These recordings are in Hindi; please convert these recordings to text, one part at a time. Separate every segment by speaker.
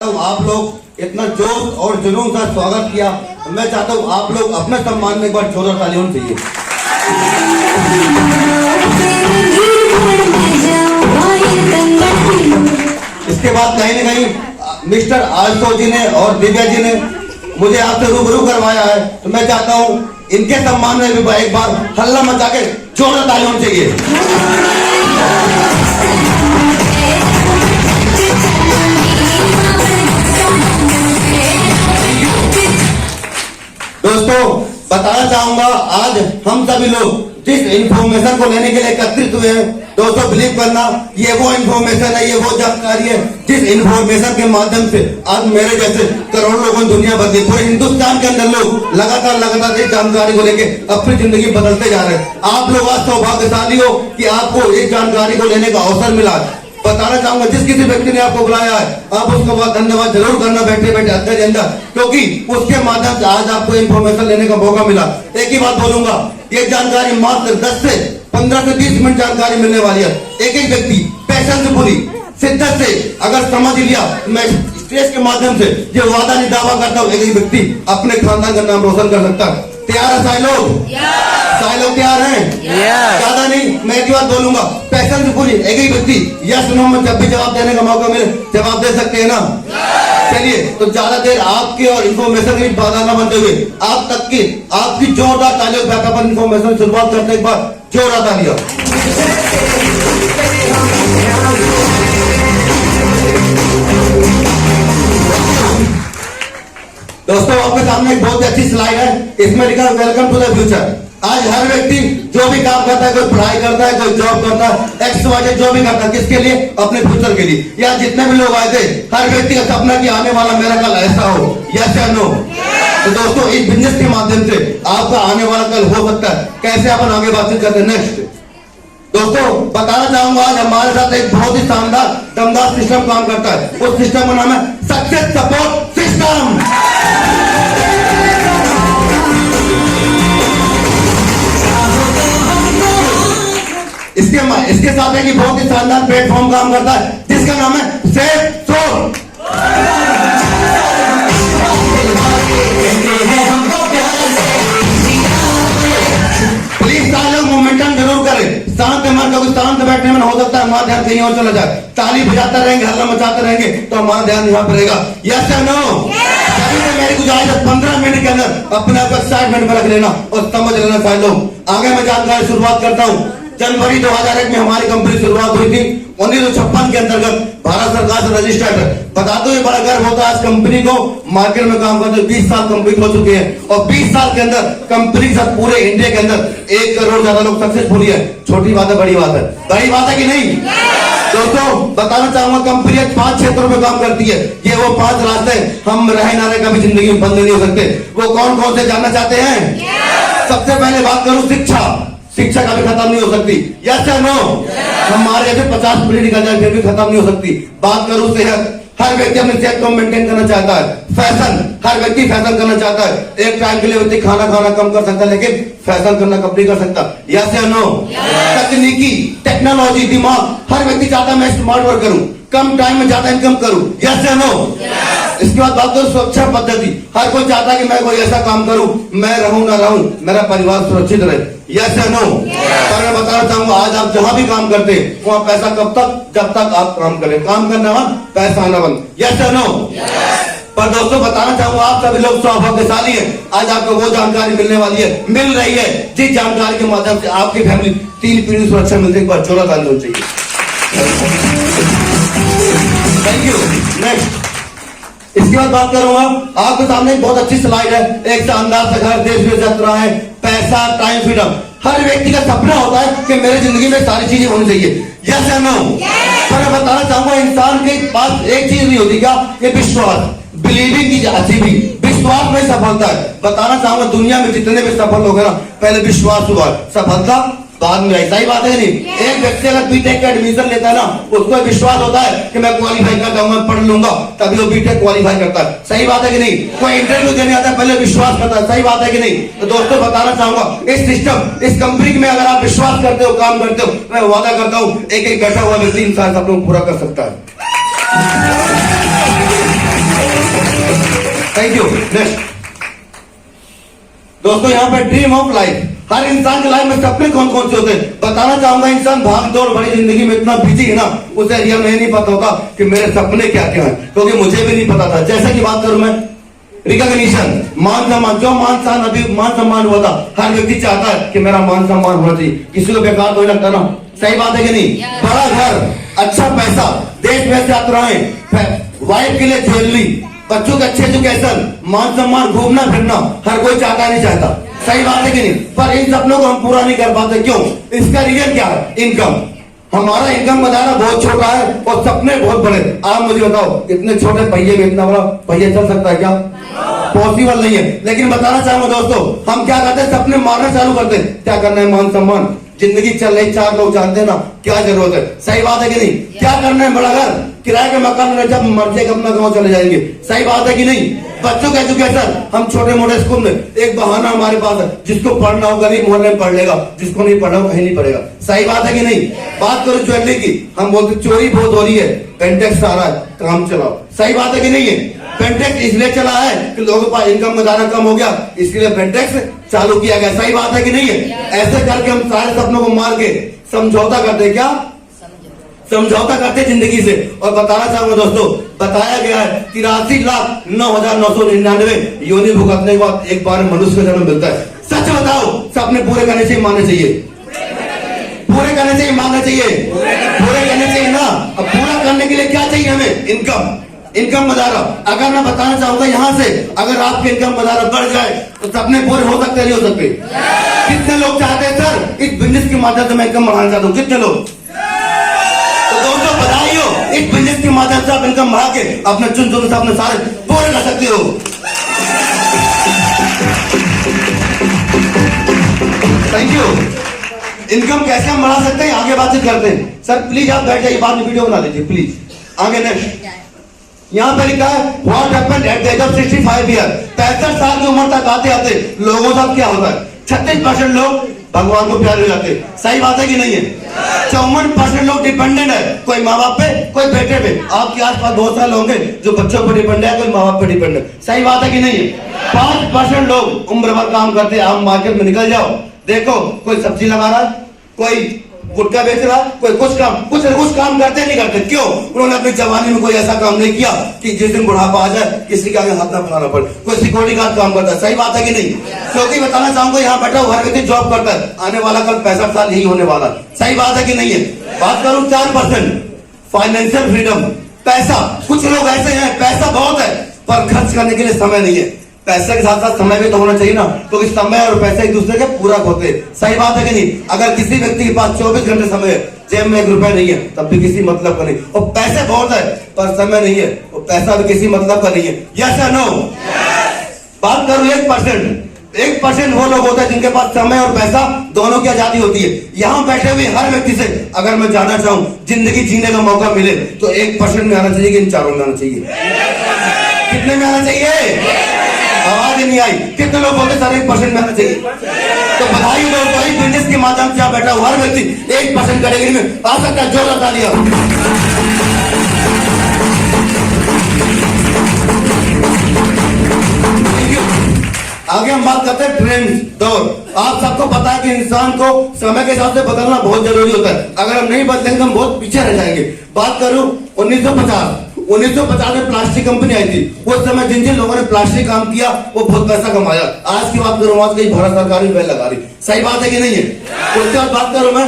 Speaker 1: आप लोग इतना जोश और जुनून का स्वागत किया, मैं चाहता हूँ आप लोग अपने सम्मान में एक बार जोरदार ताली होनी चाहिए। इसके बाद कहीं न कहीं मिस्टर आशुतोष जी ने और दिव्या जी ने मुझे आपसे रूबरू करवाया है, तो मैं चाहता हूँ इनके सम्मान में भी एक बार हल्ला मचा के जोरदार ताली होनी चाहिए। दोस्तों बताना चाहूंगा, आज हम सभी लोग जिस इंफॉर्मेशन को लेने के लिए एकत्रित हुए हैं, दोस्तों बिलीव करना, ये वो इंफॉर्मेशन है, ये वो जानकारी है जिस इंफॉर्मेशन के माध्यम से आज मेरे जैसे करोड़ों लोगों ने दुनिया बदली, पूरे हिंदुस्तान के अंदर लोग लगातार इस जानकारी को लेके अपनी जिंदगी बदलते जा रहे हैं। आप लोग आज सौभाग्यशाली हो कि आपको इस जानकारी को लेने का अवसर मिला। बताना चाहूंगा, जिस किसी व्यक्ति ने आपको बुलाया है, आप उसको बहुत धन्यवाद जरूर करना बैठे बैठे अंदर के अंदर, क्योंकि उसके माध्यम से आज आपको इन्फॉर्मेशन लेने का मौका मिला। एक ही बात बोलूंगा, ये जानकारी मात्र 10 से 15 से 30 मिनट जानकारी मिलने वाली है। एक व्यक्ति पैशन से पूरी शिद्दत से अगर समझ लिया, मैं स्टेज के माध्यम से ये वादा नहीं दावा करता हूँ, एक व्यक्ति अपने खानदान का नाम रोशन कर सकता है। तैयार है सारे लोग? सारे लोग तैयार हैं? ज्यादा नहीं, मैं एक बात बोलूंगा, पैशन से पूरी एक ही व्यक्ति यस नो में जब भी जवाब देने का मौका मिले जवाब दे सकते हैं ना। चलिए, तो ज्यादा देर आपके और इन्फॉर्मेशन की बाधा न बनते हुए आप तक की आपकी जोरदार तालियों पर इन्फॉर्मेशन शुरुआत करते एक बार जोरदार तालियां। दोस्तों आपके सामने एक बहुत अच्छी स्लाइड है, इसमें लिखा है वेलकम टू द फ्यूचर। आज हर व्यक्ति जो भी काम करता है, कोई पढ़ाई करता है, कोई जॉब करता है, एक्स वाई जो भी करता है, किसके लिए? अपने फ्यूचर के लिए। या जितने भी लोग आए थे, हर व्यक्ति का सपना कि आने वाला मेरा कल ऐसा हो, यस या नो। तो दोस्तों इस बिजनेस के माध्यम से आपका आने वाला कल हो सकता है। कैसे अपन आगे बातचीत करते हैं नेक्स्ट। दोस्तों बताना चाहूंगा, आज हमारे साथ एक बहुत ही शानदार दमदार सिस्टम काम करता है। उस सिस्टम का नाम है सक्सेस सपोर्ट सिस्टम। इसके साथ एक बहुत ही शानदार प्लेटफॉर्म काम करता है जिसका नाम है सेफ सोल। प्लीज सारे लोग मोमेंटम जरूर करें, शांत मन का शांत बैठने में हो सकता है हमारा ध्यान कहीं और चला जाए। ताली बजाते रहेंगे, हल्ला मचाते रहेंगे तो हमारा ध्यान यहाँ पर रहेगा। यस या नो? मेरी गुजारिश है 15 मिनट के अंदर अपने आप एक्साइटमेंट में रख लेना और समझ लेना सारे लोग। आगे मैं जानकारी शुरुआत करता हूँ। जनवरी 2001 में हमारी कंपनी शुरुआत हुई थी। 1956 के अंतर्गत भारत सरकार से रजिस्टर्ड है। बता दो ये बड़ा गर्व होता है आज कंपनी को, मार्केट में काम करते 20 साल कंप्लीट हो चुके हैं और 20 साल के अंदर कंपनी के साथ पूरे इंडिया के अंदर 1 करोड़ ज्यादा लोग सक्सेसफुल है। छोटी बात है, बड़ी बात है? बड़ी बात है कि नहीं? दोस्तों बताना चाहूंगा, कंपनी 5 क्षेत्रों में काम करती है। ये वो 5 रास्ते हम रहे ना रहे कभी जिंदगी में बंद नहीं हो सकते। वो कौन कौन से जानना चाहते हैं? सबसे पहले बात करूं शिक्षा कभी खत्म नहीं हो सकती। यस या नो? हमारे जैसे 50 पीढ़ी निकल जाए फिर भी खत्म नहीं हो सकती। बात करूं सेहत, हर व्यक्ति अपनी सेहत को मेंटेन करना चाहता है। फैशन, हर व्यक्ति फैशन करना चाहता है। एक टाइम के लिए व्यक्ति खाना कम कर सकता है, लेकिन फैशन करना कभी नहीं कर सकता। यस या नो? तकनीकी, टेक्नोलॉजी, दिमाग, हर व्यक्ति चाहता है मैं स्मार्ट वर्क करूं, कम टाइम में ज्यादा इनकम करूं। यस या नो? इसके बाद बात करो सुरक्षा पद्धति, हर कोई चाहता है कि मैं कोई ऐसा काम करूं, मैं रहूं ना रहूं, मेरा परिवार सुरक्षित रहे। यस या नो? पर मैं बताना चाहूंगा, आज आप जहां भी काम करते हैं वहां पैसा कब तक? जब तक आप काम करें। काम करना बंद, पैसा आना बंद। यस या नो? पर दोस्तों बताना चाहूंगा, आप सभी लोग सौभाग्यशाली हैं। आज आपको वो जानकारी मिलने वाली है, मिल रही है, जिस जानकारी के माध्यम से आपकी फैमिली 3 पीढ़ी सुरक्षा मिलती है। एक बार जोरदार ताली होनी चाहिए। Thank you. नेक्स्ट, इसके बाद बात करूंगा, आपके सामने एक बहुत अच्छी स्लाइड है। एक शानदार से घर देश में यात्रा है, पैसा, टाइम, फ्रीडम। हर व्यक्ति का सपना होता है कि मेरी जिंदगी में सारी चीजें होनी चाहिए। यस या नो? पर मैं बताना चाहूंगा, इंसान के पास एक चीज नहीं होती, क्या? ये विश्वास, बिलीविंग की जाती भी, विश्वास में सफलता है। बताना चाहूंगा, दुनिया में जितने भी सफल लोग हैं ना, पहले विश्वास हुआ, सफलता बाद में आई। सही बात है नहीं? एक व्यक्ति अगर बीटेक का एडमिशन लेता है ना, उसको विश्वास होता है कि मैं क्वालिफाई कर जाऊंगा, पढ़ लूंगा, तभी वो बीटेक क्वालिफाई करता है। सही बात है कि नहीं? कोई इंटरव्यू देने आता है, पहले विश्वास करता है। सही बात है कि नहीं? तो दोस्तों बताना चाहूंगा, इस सिस्टम, इस कंपनी में अगर आप विश्वास करते हो, काम करते हो, मैं वादा करता हूँ एक बैठा हुआ व्यक्ति इन सारे सपनों को पूरा कर सकता है। Thank you. नेक्स्ट दोस्तों, यहाँ पे ड्रीम ऑफ लाइफ, हर इंसान की लाइफ में सपने कौन कौन से होते हैं बताना चाहूंगा। इंसान भाग दौड़ भरी जिंदगी में इतना बिजी है ना, उसे रियल में नहीं पता होता कि मेरे सपने क्या क्या है, क्योंकि मुझे भी नहीं पता था। जैसे कि बात करूं मैं रिकॉग्निशन, मान सम्मान, जो मान सम्मान हुआ था, हर व्यक्ति चाहता है कि मेरा मान सम्मान होना चाहिए, किसी को बेकार तो नहीं लगता ना, सही बात है कि नहीं। बड़ा घर, अच्छा पैसा, देश में यात्राएं, वाइफ के लिए ज्वेलरी, बच्चों के अच्छे एजुकेशन, मान सम्मान, घूमना फिरना, हर कोई चाहता नहीं चाहता, सही बात है कि नहीं। पर इन सपनों को हम पूरा नहीं कर पाते, क्यों? इसका रीजन क्या है? इनकम। हमारा इनकम बताना बहुत छोटा है और सपने बहुत बड़े। आप मुझे बताओ, इतने छोटे पहिए में इतना बड़ा पहिया चल सकता है क्या? पॉसिबल नहीं है। लेकिन बताना चाहूंगा दोस्तों, हम क्या करते हैं, सपने मारना चालू करते हैं। क्या करना है? मान सम्मान, जिंदगी चल रही, चार लोग जानते हैं ना, क्या जरूरत है, सही बात है कि नहीं। क्या करना है? बड़ा घर, किराए के मकान में, जब मर्जी अपना गाँव चले जाएंगे, सही बात है कि नहीं। बच्चों का एजुकेशन, हम छोटे मोटे स्कूल में, एक बहाना हमारे पास है, जिसको पढ़ना हो गरीब मोहल्ले में पढ़ लेगा, जिसको नहीं पढ़ना हो कहीं नहीं पढ़ेगा, सही बात है कि नहीं। बात करो ज्वेलरी की, हम बोलते चोरी बहुत हो रही है, पेंटेक्स आ रहा है, काम चलाओ, सही बात है कि नहीं है। पेंटेक्स इसलिए चला है कि लोगों के पास इनकम गुजारा कम हो गया, इसलिए पेंटेक्स चालू किया गया, सही बात है कि नहीं है। ऐसे करके हम सारे सपनों को मार के समझौता करते, क्या समझौता करते जिंदगी से। और बताना चाहूंगा दोस्तों, बताया गया है 83,09,999 योनि भुगतने के बाद एक बार मनुष्य का जन्म मिलता है। सच बताओ, सपने पूरे करने चाहिए, मानने चाहिए, पूरे करने चाहिए, मानना चाहिए, पूरे करने चाहिए ना। अब पूरा करने के लिए क्या चाहिए हमें? इनकम, इनकम बजारा। अगर मैं बताना चाहूंगा यहाँ से, अगर आपकी इनकम बजारा बढ़ जाए तो सपने पूरे हो सकते नहीं हो सकते? कितने लोग चाहते हैं सर इस बिजनेस के माध्यम से मैं इनकम बढ़ाना चाहता हूँ? कितने लोग? तो दोस्तों बधाई हो, इस बिजनेस के माध्यम से आप इनकम बढ़ा के अपने चुन अपने सारे पूरे कर सकते हो। Thank you. इनकम कैसे हम बढ़ा सकते हैं, आगे बातचीत करते हैं। सर प्लीज आप बैठ जाइए, बाद में वीडियो बना लीजिए प्लीज। आगे नेक्स्ट, यहाँ पे लिखा है what happened at the age of 65 year. 65 साल की उम्र तक आते आते लोगों का क्या होता है? 36% लोग भगवान को प्यारे हो जाते हैं, सही बात है कि नहीं है। 54% लोग डिपेंडेंट है, कोई माँ बाप पे, कोई बेटे पे। आपके आसपास बहुत सारे लोग होंगे जो बच्चों पर डिपेंड है, कोई माँ बाप पे डिपेंड है, सही बात है कि नहीं है। 5% लोग उम्र भर काम करते हैं। आप मार्केट में निकल जाओ, देखो कोई सब्जी लगा रहा है, कोई गुटखा बेच रहा, कोई कुछ काम करते नहीं करते, क्यों? उन्होंने अपनी जवानी में कोई ऐसा काम नहीं किया कि जिस दिन बुढ़ापा आ जाए किसी के आगे हाथ ना फैलाना पड़े। कोई सिक्योरिटी गार्ड काम करता है, सही बात है कि नहीं। क्योंकि बताना चाहूंगा, यहाँ बैठा हर व्यक्ति जॉब करता है, आने वाला कल 65 साल यही होने वाला, सही बात है कि नहीं है। बात करूं 4% फाइनेंशियल फ्रीडम, पैसा। कुछ लोग ऐसे हैं, पैसा बहुत है पर खर्च करने के लिए समय नहीं है। पैसे के साथ साथ समय भी तो होना चाहिए ना, क्योंकि समय और पैसे एक दूसरे के पूरक होते हैं, सही बात है कि नहीं। अगर किसी व्यक्ति के पास 24 घंटे समय है, जेब में 1 रुपया नहीं है, तब भी किसी मतलब का नहीं। और पैसे बहुत है पर समय नहीं है, और पैसा भी किसी मतलब का नहीं है, यस या नो। बात करूं 1% वो लोग होते हैं जिनके पास समय और पैसा दोनों की आजादी होती है। यहाँ बैठे हुए हर व्यक्ति से अगर मैं जानना चाहूं जिंदगी जीने का मौका मिले तो 1% में आना चाहिए कि इन चारों में आना चाहिए? कितने में आना चाहिए? आवाज नहीं आई। कितने लोग बोलते सर 1% में आना चाहिए? तो बधाई हो, वही बिजनेस के माध्यम से आप बैठा हुआ हर व्यक्ति 1% कैटेगरी में आ सकता है। जोर लगा लिया। आगे हम बात करते हैं ट्रेंड, दौर। आप सबको पता है कि इंसान को समय के हिसाब से बदलना बहुत जरूरी होता है। अगर हम नहीं बदलेंगे तो हम बहुत पीछे रह जाएंगे। बात करूं 1950 में प्लास्टिक कंपनी आई थी। उस समय जिन जिन लोगों ने प्लास्टिक काम किया वो बहुत पैसा कमाया। आज की बात करूं, आज कहीं भारत सरकार भी बैन लगा रही, सही बात है कि नहीं है। उसके बाद बात करूं मैं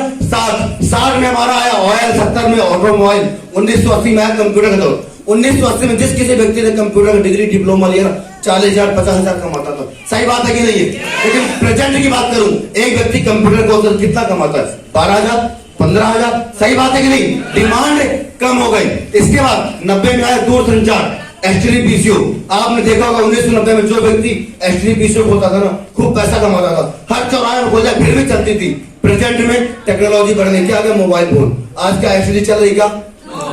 Speaker 1: 60 में हमारा आया ऑयल, 70 में ऑटोमोबाइल, 1980 में आया कंप्यूटर का दौर। 1980 में जिस किसी व्यक्ति ने कंप्यूटर का डिग्री डिप्लोमा लिया ना 40,000 50,000 कमाता था, सही बात है कि नहीं है। लेकिन प्रेजेंट की बात करूं, एक व्यक्ति कंप्यूटर कोर्स कितना कमाता है? 12,000 15,000, सही बात है कि नहीं। डिमांड कम हो गई। इसके बाद 90 में आया दूरसंचार, एसटीडी पीसीओ। आपने देखा होगा 1990 में जो व्यक्ति एसटीडी पीसीओ बोलता था ना खूब पैसा कमाता था, हर चौराहे में खोजा फिर भी चलती थी। प्रेजेंट में टेक्नोलॉजी बढ़ गई, क्या आ गया? Mobile phone. आज क्या एसटीडी चल रही, क्या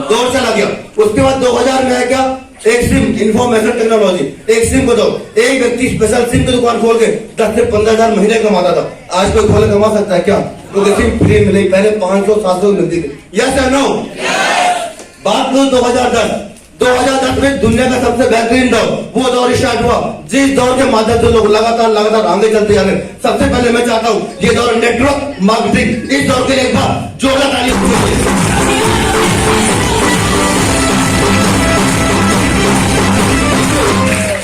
Speaker 1: दौर चला गया। उसके बाद 2000 में आया क्या? एक सिम, इंफॉर्मेशन टेक्नोलॉजी। एक सिम को दो, एक व्यक्ति स्पेशल सिम की दुकान खोल के 10 से 15,000 महीने कमाता था। आज कोई खोले कमा सकता है क्या? तो सिम फ्री मिली, पहले 500 700 मिलती थी, यस या नो। बात करूं 2010, 2010 में दुनिया का सबसे बेहतरीन दौर, वो दौर स्टार्ट हुआ जिस दौर के माध्यम से लोग लगातार आगे चलते जा रहे हैं। सबसे पहले मैं चाहता हूं ये दौर नेटवर्क मार्केटिंग, इस दौर के लिए एक बार जोरदार ताली।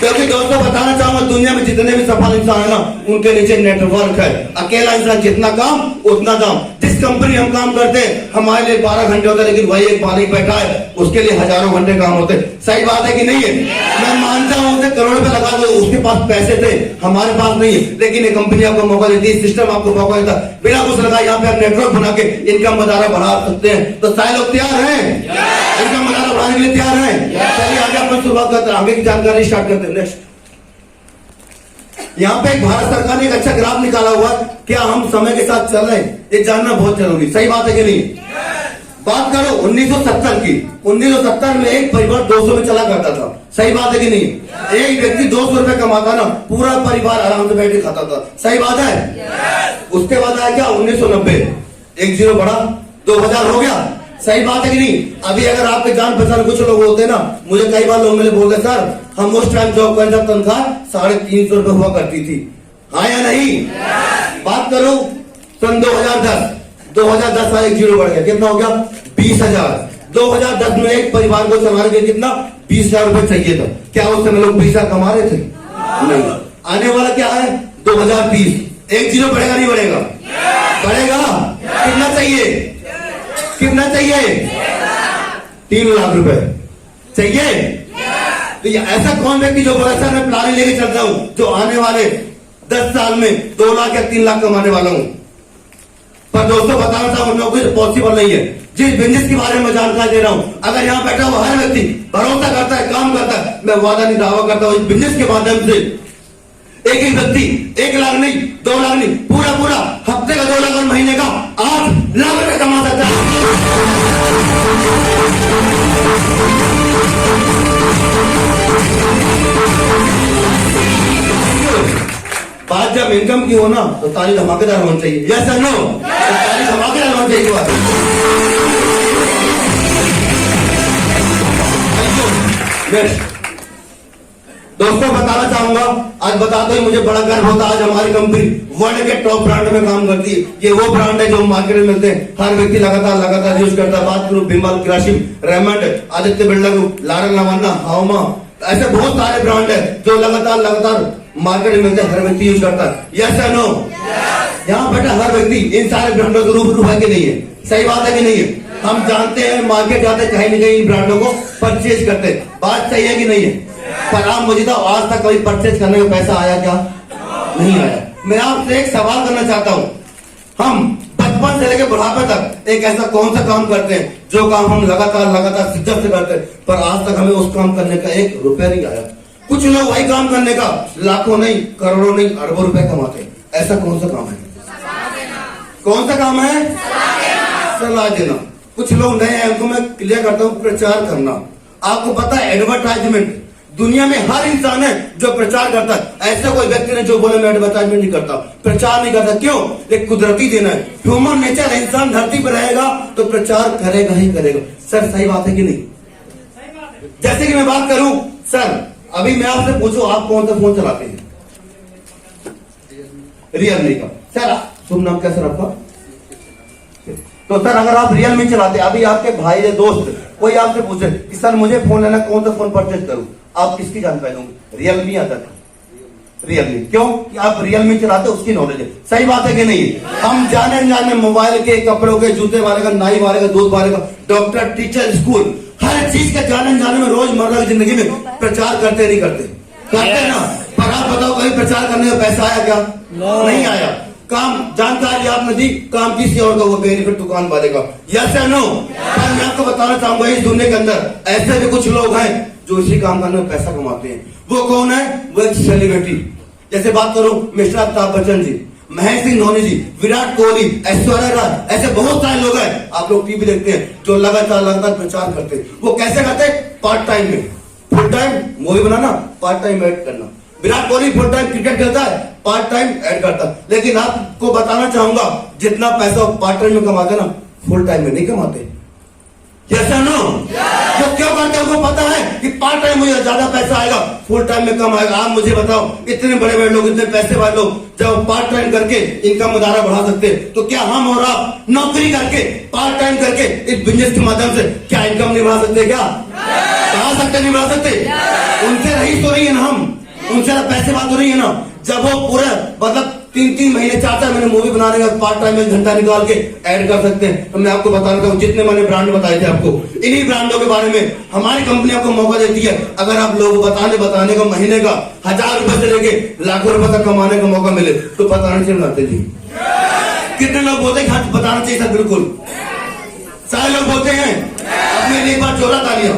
Speaker 1: क्योंकि दोस्तों बताना चाहूंगा दुनिया में जितने भी सफल इंसान है ना, उनके नीचे नेटवर्क है। अकेला इंसान जितना काम उतना दाम। जिस कंपनी हम काम करते हैं हमारे लिए 12 घंटे होते हैं, लेकिन वही एक मालिक बैठा है उसके लिए हजारों घंटे काम होते हैं। सही बात है कि नहीं है? मैं मानता हूं उसे करोड़ रुपए लगा दो, उसके पास पैसे थे, हमारे पास नहीं है, लेकिन ये कंपनी आपको मौका देती है, सिस्टम आपको मौका देता है। बिना कुछ लगा यहाँ पे आप नेटवर्क बना के इनकम वगैरह बढ़ा सकते हैं। तो सारे लोग तैयार हैं इनकम वगैरह बढ़ाने के लिए? तैयार हैं? चलिए आगे अपन शुरुआत करते हैं, आगे की जानकारी स्टार्ट करते हैं। नेक्स्ट, यहाँ पे एक भारत सरकार ने एक अच्छा ग्राफ निकाला हुआ, क्या हम समय के साथ चल रहे हैं, ये जानना बहुत जरूरी। सही बात है कि नहीं? बात करो 1970 की, 1970 में एक परिवार 200 में चला करता था। सही बात है कि नहीं? एक व्यक्ति 200 रुपए कमाता ना, पूरा परिवार आराम से बैठ के खाता था। सही बात है? उसके बाद आया क्या 1990, एक जीरो बढ़ा 2000 हो गया। सही बात है कि नहीं? अभी अगर आपके जान पहचान कुछ लोग होते ना, मुझे कई बार लोग मेरे बोलते सर हम उस टाइम जॉब करते तनख्वाह 350 रुपए हुआ करती थी। हाँ या नहीं? बात करो सन 2010 आया, एक जीरो बढ़ गया, कितना हो गया 20,000। 2010 में एक परिवार को चलाने के कितना 20,000 रुपए चाहिए था। क्या उस समय लोग 20,000 कमा रहे थे? नहीं। आने वाला क्या है 2020, एक जीरो बढ़ेगा नहीं बढ़ेगा? बढ़ेगा। कितना चाहिए? कितना चाहिए? 3 लाख रुपए चाहिए। तो ऐसा कौन व्यक्ति जो बोला सर मैं प्लानिंग लेके चलता हूं, जो आने वाले 10 साल में 2 लाख या 3 लाख कमाने वाला हूं? पर दोस्तों बताना चाहूं नौकरी पॉसिबल नहीं है। जिस बिजनेस के बारे में जानकारी दे रहा हूं, अगर यहाँ बैठा हुआ हर व्यक्ति भरोसा करता है, काम करता है, मैं वादा नहीं दावा करता हूं इस बिजनेस के माध्यम से एक ही व्यक्ति 1 लाख नहीं 2 लाख नहीं, पूरा हफ्ते का 2 लाख और महीने का 8 लाख रुपए कमा सकता है। बात जब इनकम की हो ना, तो ताली धमाकेदार होनी चाहिए। यस और नो? ताली धमाकेदार होनी चाहिए। दोस्तों बताना चाहूंगा, आज बताते ही मुझे बड़ा गर्व होता है, आज हमारी कंपनी वर्ल्ड के टॉप ब्रांड में काम करती है। ये वो ब्रांड है जो मार्केट में मिलते हैं, हर व्यक्ति लगातार यूज करता है। बात करूं बिमल, ग्रासिम, रेमंड, आदित्य बिरला ग्रुप, लारल नवाना, हाउमा, ऐसे बहुत सारे ब्रांड है जो लगातार मार्केट में मिलते हैं, हर व्यक्ति यूज करता है। यस या नो? यहाँ बैठा हर व्यक्ति इन सारे ब्रांडों के रूबरू है कि नहीं है? सही बात है कि नहीं है? हम जानते हैं मार्केट जाते कहीं न कहीं इन ब्रांडों को परचेज करते हैं। बात सही है कि नहीं है? पर आप मुझे तो आज तक कभी परचेज करने का पैसा आया क्या? नहीं आया। मैं आपसे एक सवाल करना चाहता हूं, हम बचपन से लेकर बुढ़ापे तक एक ऐसा कौन सा काम करते हैं जो काम हम लगातार शिद्दत से करते हैं, पर आज तक हमें उस काम करने का 1 रुपया नहीं आया। कुछ लोग वही काम करने का लाखों नहीं, करोड़ों नहीं, अरबों रुपए कमाते हैं। ऐसा कौन सा काम है? कौन सा काम है? सलाह देना। कुछ लोग नए हैं, उनको मैं क्लियर करता हूँ, प्रचार करना। आपको पता है एडवर्टाइजमेंट दुनिया में हर इंसान है जो प्रचार करता है। ऐसा कोई व्यक्ति नहीं जो बोले मैं एडवर्टाइजमेंट नहीं करता, प्रचार नहीं करता। क्यों? एक कुदरती देना है, ह्यूमन नेचर। इंसान धरती पर रहेगा तो प्रचार करेगा ही करेगा। सर सही बात है कि नहीं? जैसे कि मैं बात करूं सर, अभी मैं आपसे पूछूं आप कौन सा फोन चलाते हैं? रियलमी का। सर शुभ नाम क्या सर आपका? तो सर अगर आप रियलमी चलाते, अभी आपके भाई या दोस्त कोई आपसे पूछे कि सर मुझे फोन लेना, कौन सा फोन परचेज करूं, आप किसकी जानकारी दोगे? रियलमी आता था। रियलमी क्यों? कि आप रियलमी चलाते, उसकी नॉलेज है। सही बात है कि नहीं? हम जाने मोबाइल के, कपड़ों के, जूते वाले का, नाई वाले का, दूध वाले का, डॉक्टर, टीचर, स्कूल, हर चीज का जाने में रोजमर्रा की जिंदगी में प्रचार करते नहीं करते ना? पर आप बताओ कहीं प्रचार करने का पैसा आया क्या? नहीं आया। काम जानकारी आपने दी, काम किसी और का, वो बेनिफिट दुकान वाले का। यस या नो? पर मैं आपको बताना चाहूंगा इस दुनिया के अंदर ऐसे भी कुछ लोग हैं जो इसी काम करने में पैसा कमाते हैं। वो कौन है? वो एक सेलिब्रिटी। जैसे बात करूं मिस्टर अमिताभ बच्चन जी, महेश सिंह धोनी जी, विराट कोहली, ऐश्वर्या राय, ऐसे बहुत सारे लोग हैं आप लोग टीवी देखते हैं जो लगातार प्रचार करते हैं। वो कैसे करते हैं? पार्ट टाइम में। फुल टाइम मूवी बनाना, पार्ट टाइम एड करना। Virat Kohli full time cricket खेलता है, पार्ट टाइम एड करता है। लेकिन आपको बताना चाहूंगा जितना पैसा पार्ट टाइम में कमाते ना, फुल टाइम में नहीं कमाते। यस और नो? जो क्यों करते हैं उनको पता है, कि पार्ट टाइम मुझे ज्यादा पैसा आएगा, फुल टाइम में कम आएगा। आप मुझे बताओ, इतने बड़े बड़े लोग, इतने पैसे वाले लोग जब पार्ट टाइम करके इनकम अदारा बढ़ा सकते, तो क्या हम और आप नौकरी करके पार्ट टाइम करके इस बिजनेस के माध्यम से क्या इनकम नहीं बढ़ा सकते? क्या बढ़ा सकते? नहीं बढ़ा सकते? उनसे रही तो नहीं है ना, हम उनसे पैसे बात हो रही है ना। जब वो पूरा मतलब 3-3 महीने 4-4 महीने मूवी बनाने का पार्ट टाइम में घंटा निकाल के ऐड कर सकते हैं। तो मैं आपको बता रहा हूँ, जितने मैंने ब्रांड बताए थे आपको, इन्हीं ब्रांडों के बारे में हमारी कंपनी आपको मौका देती है। अगर आप लोग बताने का महीने का 1000 रुपए से लेके लाखों रुपए तक कमाने का मौका मिले तो बताना चाहिए बनाते जी। कितने लोग बोलते हैं हाँ बताना चाहिए सर? बिल्कुल सारे लोग बोलते हैं। अब मेरी एक बार जोरा तालियां।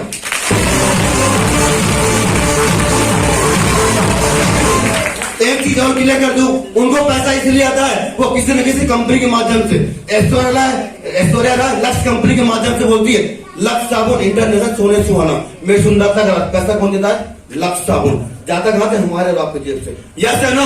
Speaker 1: एक चीज और क्लियर कर दूं, उनको पैसा इसलिए आता है वो किसी न किसी कंपनी के माध्यम से, ऐश्वर्या लक्ष्य कंपनी के माध्यम से बोलती है लक्ष्य साबुन इंटरनेशनल सोने सुहाना में सुंदरता का पैसा कौन देता है? लक्ष्य साबुन। जाता कहां से? हमारे और आपके जेब से। यस या नो?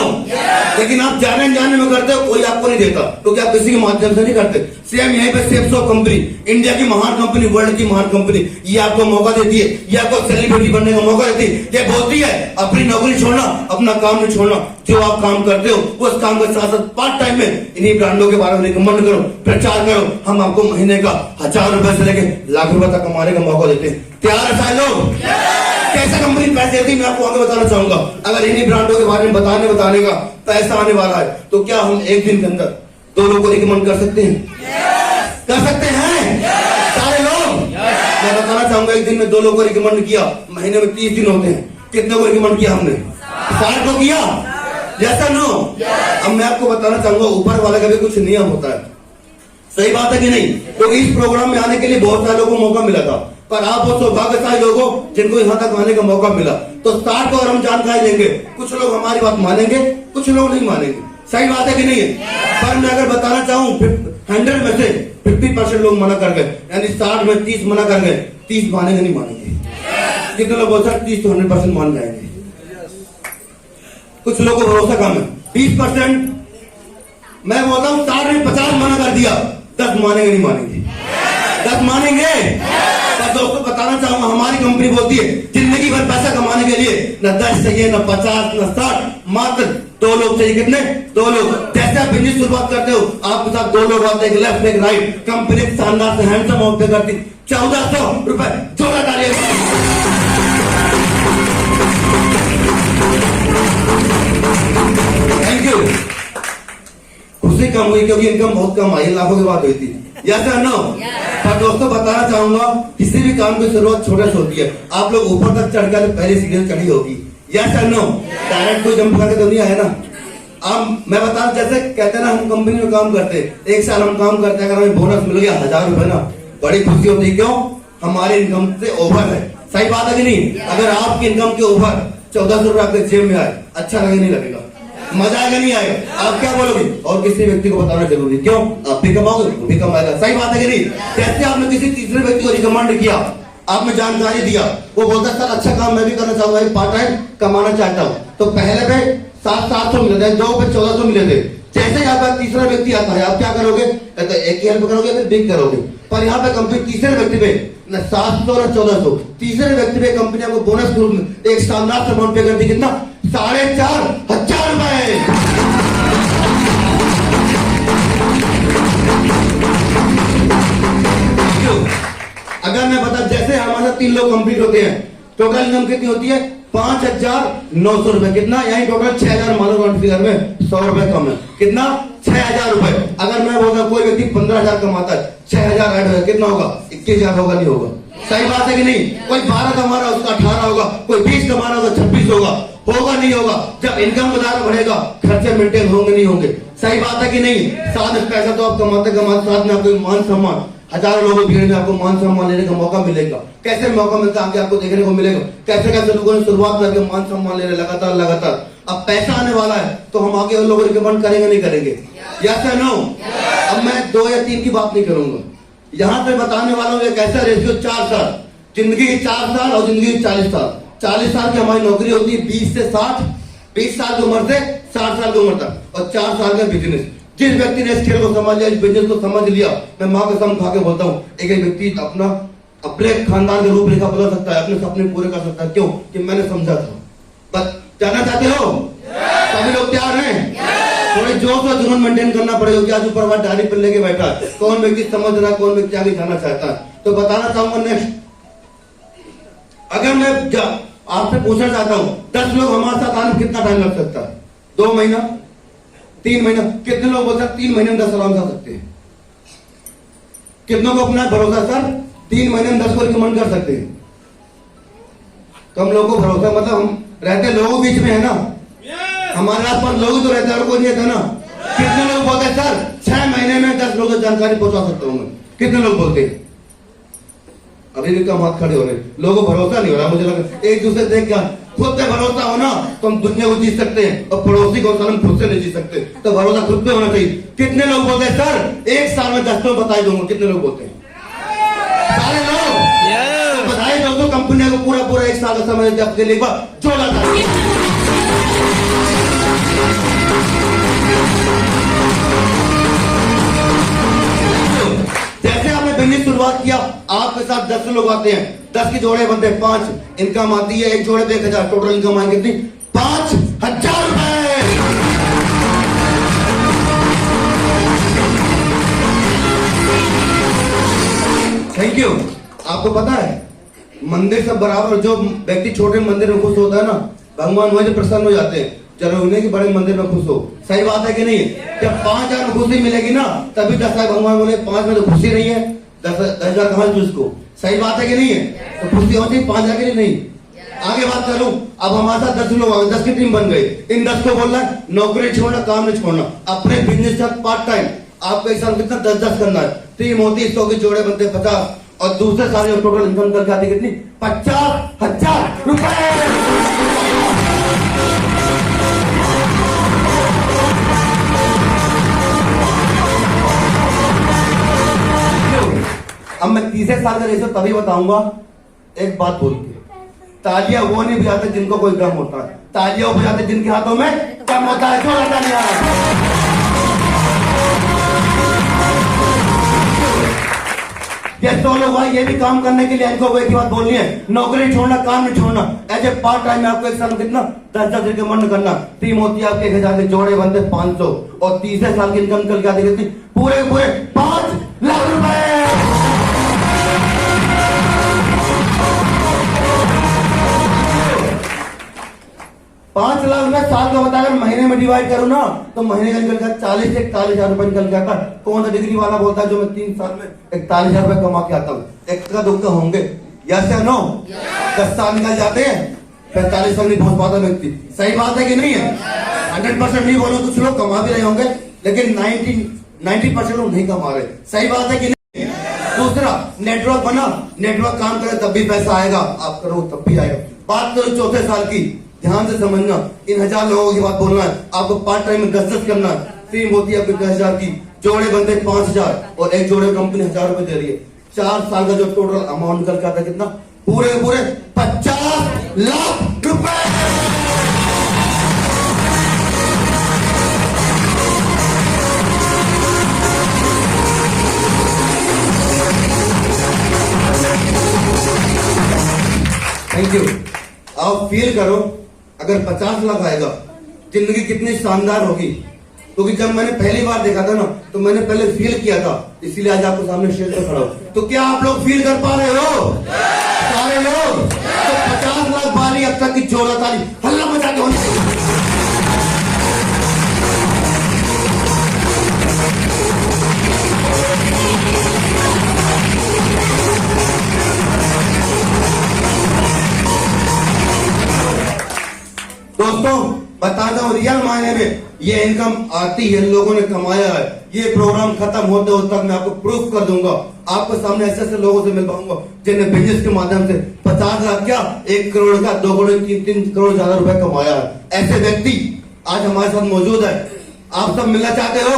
Speaker 1: लेकिन आप जाने में करते हो, कोई आपको नहीं देता, क्योंकि आप किसी के माध्यम से नहीं करते। सेम यहीं पे सेप्सो कंपनी, इंडिया की महान कंपनी, वर्ल्ड की महान कंपनी, ये आपको मौका देती है, ये आपको सेलिब्रिटी बनने का मौका देती है। ये बोलती है अपनी नौकरी छोड़ना, अपना काम नहीं छोड़ना, जो आप काम करते हो उस काम के साथ साथ पार्ट टाइम में इन्हीं ब्रांडों के बारे में रिकमेंड करो, प्रचार करो। हम आपको महीने का 1000 रुपए से लेके लाख रुपए तक कमाने का मौका देते हैं। तैयार है लोग? कैसे कंपनी पैसे देती है मैं आपको आगे बताना चाहूंगा। अगर इन्हीं ब्रांडों के बारे में बताने का पैसा आने वाला है तो क्या हम एक दिन के अंदर 2 लोगों को रिकमेंड कर सकते हैं? कर सकते हैं सारे लोग? मैं बताना चाहूंगा, एक दिन में 2 लोगों को रिकमेंड किया, महीने में 30 दिन होते हैं, कितने को रिकमेंड किया हमने? 60 को किया। जैसा नो? अब मैं आपको बताना चाहूंगा, ऊपर वाला का भी कुछ नियम होता है, सही बात है कि नहीं? तो इस प्रोग्राम में आने के लिए बहुत सारे लोगों को मौका मिला था, पर आप वो सौभाग्यशाली लोग हो जिनको यहाँ तक आने का मौका मिला। तो 60 को अगर हम जानकारी देंगे, कुछ लोग हमारी बात मानेंगे, कुछ लोग नहीं मानेंगे, सही बात है कि नहीं है? पर मैं अगर बताना चाहूँ 100 में से 50% लोग मना कर गए, यानी 60 में 30 मना कर गए, 30 मानेंगे नहीं मानेंगे? कितने लोग बोलते हैं 30 तो 100% मान जाएंगे? कुछ लोगों को भरोसा कम है, 20%। मैं बोलता हूँ 60 में 50 मना कर दिया, 10 मानेंगे नहीं मानेंगे? 10 मानेंगे? पर दोस्तों बताना चाहूंगा, हमारी कंपनी बोलती है जिंदगी भर पैसा कमाने के लिए न 10 चाहिए, न 50, न 60, मात्र 2 लोग चाहिए। कितने? 2 लोग। जैसे आप बिजनेस शुरुआत करते हो, आपके साथ 2 लोग आते हैं, एक लेफ्ट एक राइट। कंपनी शानदार से हैंडसम ऑफर करती 1400 रुपए। जोड़ा डालिए। Thank you. खुशी कम हुई क्योंकि इनकम बहुत कम आई, लाखों की बात हुई थी। यस और नो? पर दोस्तों बताना चाहूंगा, किसी भी काम की शुरुआत छोटे से होती है। आप लोग ऊपर तक चढ़ कर पहले सीढ़ी चढ़ी होगी। यस और नो? डायरेक्ट कोई जंप करके तो नहीं आया ना। अब मैं बता, जैसे कहते हैं ना, हम कंपनी में काम करते हैं, 1 साल हम काम करते हैं, अगर हमें बोनस मिल गया 1000 रुपए ना, बड़ी खुशी होती है। क्यों? हमारी इनकम से ओवर है। सही बात है कि नहीं? अगर आपकी इनकम के ओवर 1400 रुपए आपके जेब में आए, अच्छा लगे नहीं लगेगा? मजा आएगा नहीं आएगा? आप क्या बोलोगे? और किसी व्यक्ति को बताना जरूरी। क्यों? आप भी कमाओगे, वो भी कमाएगा। सही बात है कि नहीं? जैसे आपने किसी तीसरे व्यक्ति को रिकमेंड किया, आपने जानकारी दिया, वो बोलता है सर अच्छा काम मैं भी करना चाहूंगा, पार्ट टाइम कमाना चाहता हूँ, तो पहले पे 700 मिले थे, 2 पे 1400 मिले थे। जैसे यहाँ पर तीसरा व्यक्ति आता है, आप क्या करोगे? तो एक ही हेल्प करोगे, फिर बिग करोगे। पर यहाँ पे कंपनी तीसरे व्यक्ति पे न 700 न 1400, तीसरे व्यक्ति पे कंपनी आपको बोनस के रूप में एक शानदार अमाउंट पे करती। कितना? 4500 रुपए। अगर मैं बता, जैसे हमारे 3 लोग कंप्लीट होते हैं, टोटल इनकम कितनी होती है? 5900 रुपए। कितना? यही टोटल 6000 मानो राउंड फिगर में 100 रुपए कम है। कितना? 6000 रुपए। अगर मैं बोलता कोई व्यक्ति 15000 कमाता है, 6000 ऐड होगा, कितना होगा? 21000 होगा, नहीं होगा? सही बात है कि नहीं? कोई 12 कमा रहा है, उसका 18 होगा, कोई 20 कमा रहा होगा, 26 होगा। होगा नहीं होगा? जब इनकम ज्यादा बढ़ेगा, खर्चे मेंटेन होंगे नहीं होंगे? सही बात है कि नहीं? साथ में पैसा तो आप कमाते साथ में आपको मान सम्मान, हजारों लोगों की भीड़ में आपको मान सम्मान लेने का मौका मिलेगा। कैसे मौका मिलता है? आगे आपको देखने को मिलेगा कैसे कैसे लोगों ने शुरुआत करके मान सम्मान ले रहे लगातार। अब पैसा आने वाला है तो हम आगे उन लोगों को रिकमेंड करेंगे नहीं करेंगे? यस या नो? अब मैं 2 या 3 की बात नहीं करूंगा, यहाँ पे बताने वाला हूँ एक ऐसा रेशियो 4 साल, जिंदगी की 4 साल और जिंदगी की 40 साल। 40 साल की हमारी नौकरी होती है 20 से 60, 20 साल की उम्र से 60 साल की उम्र तक, और 4 साल का बिजनेस। जिस व्यक्ति ने इस खेल को समझ लिया, इस बिजनेस को समझ लिया, मैं माँ कसम खा के बोलता हूँ, एक व्यक्ति अपने खानदान की रूपरेखा बदल सकता है, अपने सपने पूरे कर सकता है। क्यों? कि मैंने समझा था। बस जाना चाहते हो? सभी लोग तैयार हैं? थोड़े जोश और जुनून मेंटेन करना पड़ेगा कि आज ऊपर वाला डायरी पर लेके बैठा है, कौन व्यक्ति समझ रहा है, कौन व्यक्ति आगे जाना चाहता है। तो बताना चाहूंगा नेक्स्ट, अगर मैं आपसे पूछना चाहता हूं 10 लोग हमारे साथ आने में कितना टाइम लग सकता है? 2 महीना, 3 महीना? कितने लोग बोलते हैं 3 महीने में 10 आराम कर सकते हैं? कितनों को अपना भरोसा सर 3 महीने में 10 को रिकमेंड कर सकते हैं? कम लोगों को भरोसा, मतलब हम रहते लोगों बीच में है ना, हमारे आसपास लोग तो रहते हैं और कोई नहीं रहता ना। कितने लोग बोलते हैं सर 6 महीने में 10 लोगों को जानकारी पहुंचा सकता हूं मैं? कितने लोग बोलते हैं? अभी भी कम हाथ खड़े हो रहे, लोगों को भरोसा नहीं हो रहा। मुझे लगा एक दूसरे देख क्या खुद पे भरोसा हो ना तो हम दुनिया को जीत सकते हैं, और पड़ोसी को हम खुद से नहीं जीत सकते। तो भरोसा खुद पे होना चाहिए। कितने लोग बोलते हैं सर 1 साल में 10 लोग बता दूंगा? कितने लोग बोलते हैं? सारे लोग। तो बताइए दोस्तों, कंपनियों को पूरा पूरा 1 साल का समय देते अपने लिए, जोड़ा था। जैसे आपने बिजनेस शुरुआत किया, आपके साथ 10 लोग आते हैं, 10 की जोड़े बनते हैं 5, इनकम आती है एक जोड़े पे 1000, टोटल इनकम आएगी कितनी? 5000 रुपए। Thank you. आपको पता है मंदिर सब बराबर, जो व्यक्ति छोटे मंदिर में खुश होता है ना, भगवान वही प्रसन्न हो जाते हैं। जरूरी नहीं कि बड़े मंदिर में खुश हो। सही बात है कि नहीं? जब 5000 में खुशी मिलेगी ना, तभी 10,000 भगवान बोले 5 में तो खुशी नहीं है, 10,000 कहां तुझको? सही बात है कि नहीं है? तो खुशी होती 5000 के लिए नहीं। आगे बात करूं, अब हमारे साथ 10 लोग, 10 की टीम बन गई। इन 10 को बोलना है नौकरी छोड़ना, काम नहीं छोड़ना, अपने बिजनेस का पार्ट टाइम आपको एक साल कितना 10-10 करना है। टीम होती है 100 के जोड़े बनते 50, और दूसरे साल जो टोटल इनकम करके आती कितनी? 50,000 रुपए। अब मैं तीसरे साल का रेशो तभी बताऊंगा एक बात बोल के। तालियां वो नहीं बजाते जिनको कोई गम होता है, तालियां वो बजाते जिनके हाथों में गम होता है। जो तालियां ये 100 लोग भाई, ये भी काम करने के लिए इनको एक बात बोलनी है, नौकरी छोड़ना, काम नहीं छोड़ना। ऐसे पार्ट टाइम में आपको एक साल में कितना 10-10 रिकमेंड करना। टीम होती है आपके 1000 के जोड़े बनते 500, और तीसरे साल की इनकम निकल के आती कितनी? पूरे 5 लाख रुपए। 5 लाख रुपए साल का बताकर महीने में डिवाइड करो ना, तो महीने का निकल जाता 40 से 41,000 रुपए निकल जाता। कौन सा डिग्री वाला बोलता है जो मैं 3 साल में 41,000 रुपए कमा के आता हूँ? एक का दुख होंगे, यस या नो? 10 साल निकल जाते हैं, 45 साल नहीं पहुंच पाता व्यक्ति। सही बात है कि नहीं है? 100% नहीं बोलो, कुछ लोग कमा भी रहे होंगे, लेकिन 90% लोग नहीं कमा रहे। सही बात है कि नहीं? दूसरा, नेटवर्क बना, नेटवर्क काम करे तब भी पैसा आएगा, आप करो तब भी आएगा। बात करो चौथे साल की, ध्यान से समझना, इन 1000 लोगों की बात बोलना है आपको। पार्ट टाइम में 10-10 करना है। टीम होती है आपके 10,000 की, जोड़े बनते 5,000, और एक जोड़े कंपनी 1000 रुपए दे रही है। 4 साल का जो टोटल अमाउंट निकल के आता है कितना? पूरे 50 लाख रुपए। Thank you. आप फील करो अगर 50 लाख आएगा, जिंदगी कितनी शानदार होगी। क्योंकि जब मैंने पहली बार देखा था ना, तो मैंने पहले फील किया था, इसीलिए आज आपको सामने स्टेज पर खड़ा हूं। तो क्या आप लोग फील कर पा रहे हो सारे लोग? तो 50 लाख बारी अब तक की जोड़ा ताली हल्ला मचा के होनी चाहिए। दोस्तों बताता हूँ, रियल मायने में ये इनकम आती है, लोगों ने कमाया है। ये प्रोग्राम खत्म होते होते तक मैं आपको प्रूफ कर दूंगा। आपको सामने ऐसे ऐसे लोगों से मिल पाऊंगा जिन्हें बिजनेस के माध्यम से 50 लाख क्या 1 करोड़ का 2 करोड़ 3 करोड़ ज्यादा रुपए कमाया है। ऐसे व्यक्ति आज हमारे साथ मौजूद है। आप सब मिलना चाहते हो?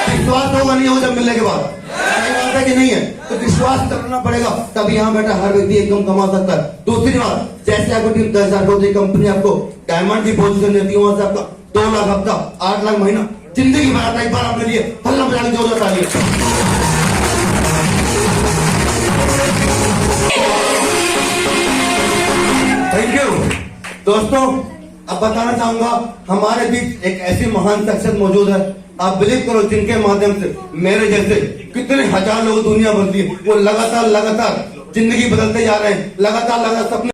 Speaker 1: विश्वास होगा नहीं होगा जब मिलने के बाद? सही बात है कि नहीं है? तो विश्वास करना पड़ेगा, तब यहाँ बैठा हर व्यक्ति इनकम कमा सकता है। दूसरी बात, जैसे आपको टीम 10,000 होती, कंपनी आपको डायमंड की पोजीशन देती है, वहां से आपका 2 लाख हफ्ता, 8 लाख महीना, जिंदगी बनाता है। एक बार अपने लिए हल्ला बजाने की जरूरत आ रही है। दोस्तों अब बताना चाहूंगा हमारे बीच एक ऐसी महान शख्सियत मौजूद है, आप बिलीव करो, जिनके माध्यम से मेरे जैसे कितने हजार लोग दुनिया बदली। वो लगातार जिंदगी बदलते जा रहे हैं, लगातार सपने